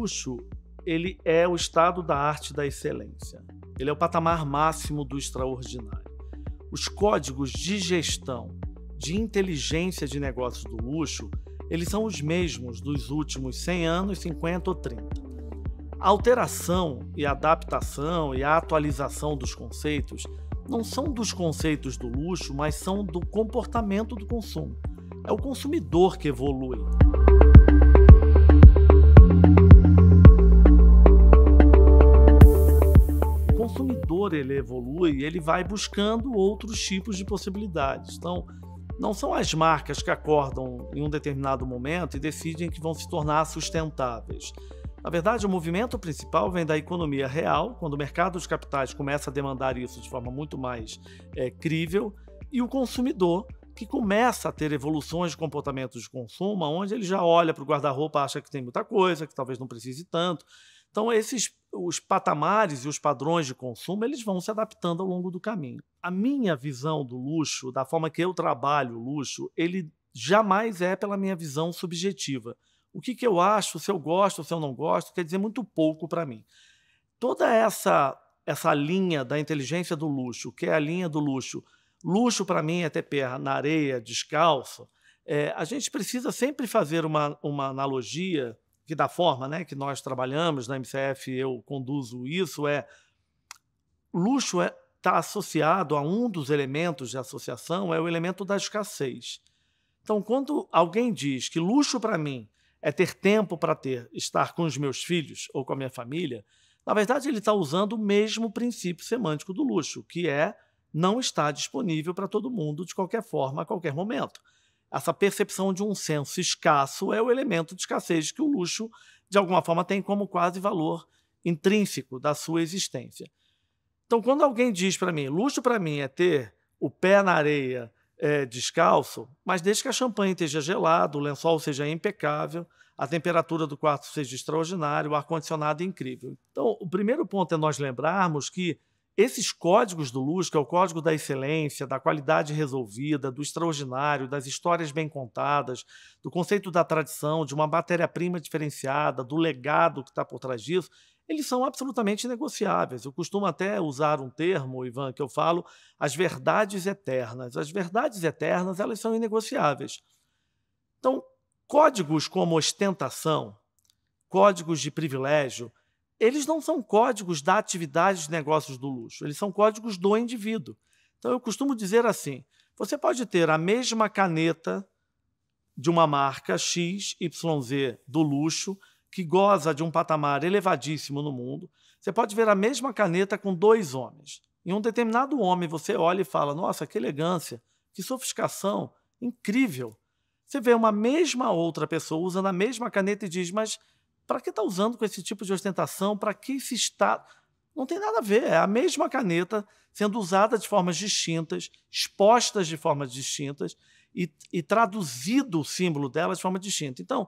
luxo, ele é o estado da arte da excelência. Ele é o patamar máximo do extraordinário. Os códigos de gestão, de inteligência de negócios do luxo, eles são os mesmos dos últimos 100 anos, 50 ou 30. A alteração e a adaptação e a atualização dos conceitos não são dos conceitos do luxo, mas são do comportamento do consumo. É o consumidor que evolui. O consumidor ele evolui, ele vai buscando outros tipos de possibilidades. Então, não são as marcas que acordam em um determinado momento e decidem que vão se tornar sustentáveis. Na verdade, o movimento principal vem da economia real, quando o mercado de capitais começa a demandar isso de forma muito mais crível, e o consumidor, que começa a ter evoluções de comportamentos de consumo, onde ele já olha para o guarda-roupa, acha que tem muita coisa, que talvez não precise tanto. Então, os patamares e os padrões de consumo, eles vão se adaptando ao longo do caminho. A minha visão do luxo, da forma que eu trabalho o luxo, ele jamais é pela minha visão subjetiva. O que eu acho, se eu gosto, se eu não gosto, quer dizer muito pouco para mim. Toda essa linha da inteligência do luxo, que é a linha do luxo, luxo para mim é ter pé na areia, descalço, a gente precisa sempre fazer uma analogia, que da forma que nós trabalhamos, na MCF eu conduzo isso, luxo está associado a um dos elementos de associação, é o elemento da escassez. Então, quando alguém diz que luxo para mim é ter tempo para estar com os meus filhos ou com a minha família, na verdade ele está usando o mesmo princípio semântico do luxo, que é não estar disponível para todo mundo de qualquer forma, a qualquer momento. Essa percepção de um senso escasso é o elemento de escassez que o luxo, de alguma forma, tem como quase valor intrínseco da sua existência. Então, quando alguém diz para mim, luxo para mim é ter o pé na areia descalço, mas desde que a champanhe esteja gelado, o lençol seja impecável, a temperatura do quarto seja extraordinária, o ar-condicionado incrível. Então, o primeiro ponto é nós lembrarmos que esses códigos do luxo, que é o código da excelência, da qualidade resolvida, do extraordinário, das histórias bem contadas, do conceito da tradição, de uma matéria-prima diferenciada, do legado que está por trás disso, eles são absolutamente negociáveis. Eu costumo até usar um termo, Ivan, que eu falo, as verdades eternas. As verdades eternas, elas são inegociáveis. Então, códigos como ostentação, códigos de privilégio, eles não são códigos da atividade de negócios do luxo, eles são códigos do indivíduo. Então, eu costumo dizer assim, você pode ter a mesma caneta de uma marca X, YZ do luxo, que goza de um patamar elevadíssimo no mundo. Você pode ver a mesma caneta com 2 homens. Em um determinado homem, você olha e fala, nossa, que elegância, que sofisticação, incrível. Você vê uma mesma outra pessoa usando a mesma caneta e diz, mas para que está usando com esse tipo de ostentação? Para que se está... Não tem nada a ver, é a mesma caneta sendo usada de formas distintas, expostas de formas distintas e traduzido o símbolo dela de forma distinta. Então,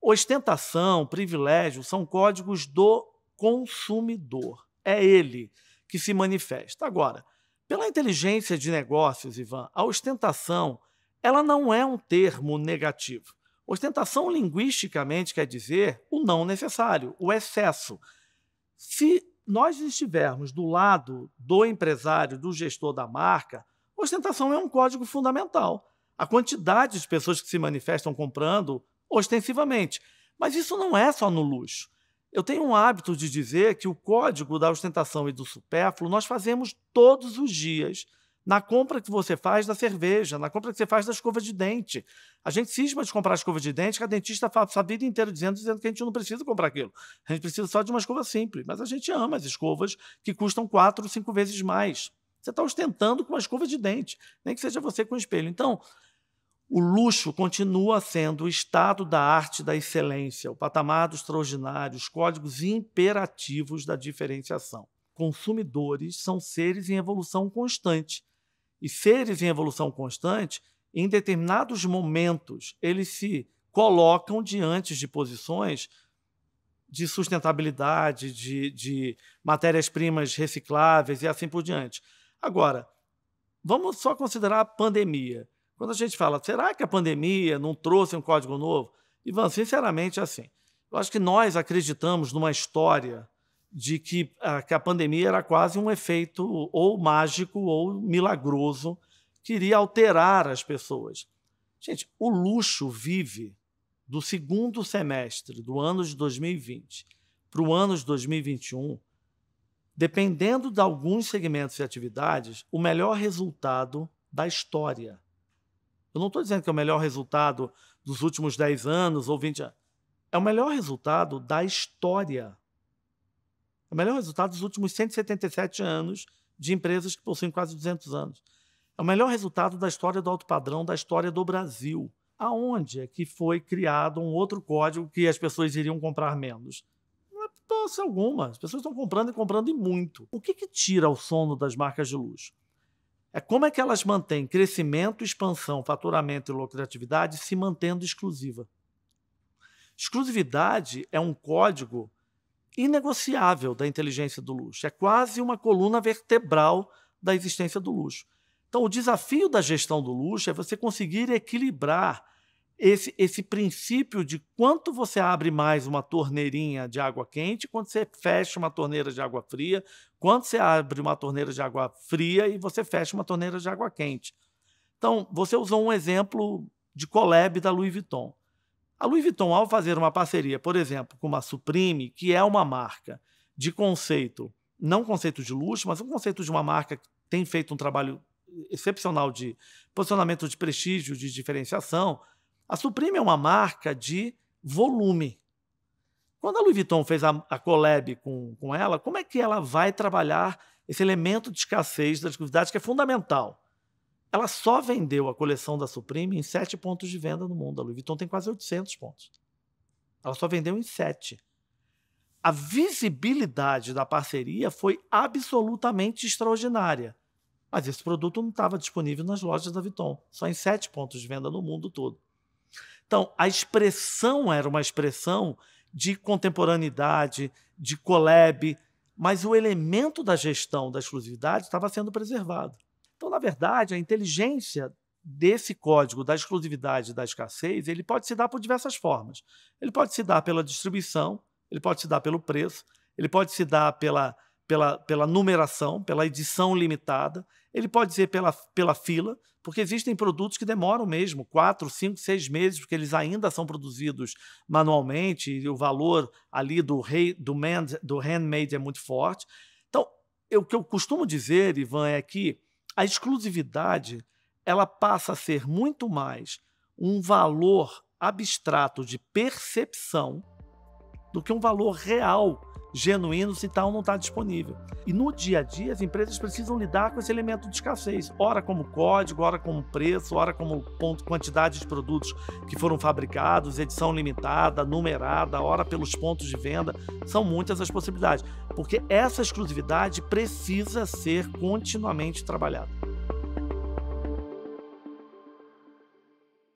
ostentação, privilégio, são códigos do consumidor. É ele que se manifesta. Agora, pela inteligência de negócios, Ivan, a ostentação ela não é um termo negativo. Ostentação, linguisticamente, quer dizer o não necessário, o excesso. Se nós estivermos do lado do empresário, do gestor da marca, ostentação é um código fundamental. A quantidade de pessoas que se manifestam comprando ostensivamente. Mas isso não é só no luxo. Eu tenho um hábito de dizer que o código da ostentação e do supérfluo nós fazemos todos os dias na compra que você faz da cerveja, na compra que você faz da escova de dente. A gente cisma de comprar escova de dente, que a dentista passa a vida inteira dizendo que a gente não precisa comprar aquilo. A gente precisa só de uma escova simples. Mas a gente ama as escovas que custam 4 ou 5 vezes mais. Você está ostentando com uma escova de dente, nem que seja você com espelho. Então, o luxo continua sendo o estado da arte da excelência, o patamar do extraordinário, os códigos imperativos da diferenciação. Consumidores são seres em evolução constante. E seres em evolução constante, em determinados momentos, eles se colocam diante de posições de sustentabilidade, de matérias-primas recicláveis e assim por diante. Agora, vamos só considerar a pandemia. Quando a gente fala, será que a pandemia não trouxe um código novo? Ivan, sinceramente, assim, Eu acho que nós acreditamos numa história de que a pandemia era quase um efeito ou mágico ou milagroso que iria alterar as pessoas. Gente, o luxo vive do segundo semestre do ano de 2020 para o ano de 2021, dependendo de alguns segmentos e atividades, o melhor resultado da história. Eu não estou dizendo que é o melhor resultado dos últimos 10 anos ou 20 anos. É o melhor resultado da história. É o melhor resultado dos últimos 177 anos de empresas que possuem quase 200 anos. É o melhor resultado da história do alto padrão, da história do Brasil. Aonde é que foi criado um outro código que as pessoas iriam comprar menos? Não é hipótese alguma. As pessoas estão comprando e comprando e muito. O que tira o sono das marcas de luxo? É como é que elas mantêm crescimento, expansão, faturamento e lucratividade se mantendo exclusiva. Exclusividade é um código inegociável da inteligência do luxo. É quase uma coluna vertebral da existência do luxo. Então, o desafio da gestão do luxo é você conseguir equilibrar esse princípio de quanto você abre mais uma torneirinha de água quente, quanto você fecha uma torneira de água fria, quanto você abre uma torneira de água fria e você fecha uma torneira de água quente. Então, você usou um exemplo de collab da Louis Vuitton. A Louis Vuitton, ao fazer uma parceria, por exemplo, com uma Supreme, que é uma marca de conceito, não conceito de luxo, mas um conceito de uma marca que tem feito um trabalho excepcional de posicionamento de prestígio, de diferenciação, a Supreme é uma marca de volume. Quando a Louis Vuitton fez a collab com ela, como é que ela vai trabalhar esse elemento de escassez da exclusividade que é fundamental? Ela só vendeu a coleção da Supreme em 7 pontos de venda no mundo. A Louis Vuitton tem quase 800 pontos. Ela só vendeu em 7. A visibilidade da parceria foi absolutamente extraordinária. Mas esse produto não estava disponível nas lojas da Vuitton, só em 7 pontos de venda no mundo todo. Então, a expressão era uma expressão de contemporaneidade, de collab, mas o elemento da gestão da exclusividade estava sendo preservado. Então, na verdade, a inteligência desse código da exclusividade e da escassez, ele pode se dar por diversas formas. Ele pode se dar pela distribuição, ele pode se dar pelo preço, ele pode se dar pela numeração, pela edição limitada, ele pode ser pela fila, porque existem produtos que demoram mesmo 4, 5, 6 meses, porque eles ainda são produzidos manualmente e o valor ali do handmade é muito forte. Então, o que eu costumo dizer, Ivan, é que a exclusividade ela passa a ser muito mais um valor abstrato de percepção do que um valor real, genuíno, se tal não está disponível. E no dia a dia, as empresas precisam lidar com esse elemento de escassez, ora como código, ora como preço, ora como quantidade de produtos que foram fabricados, edição limitada, numerada, ora pelos pontos de venda. São muitas as possibilidades, porque essa exclusividade precisa ser continuamente trabalhada.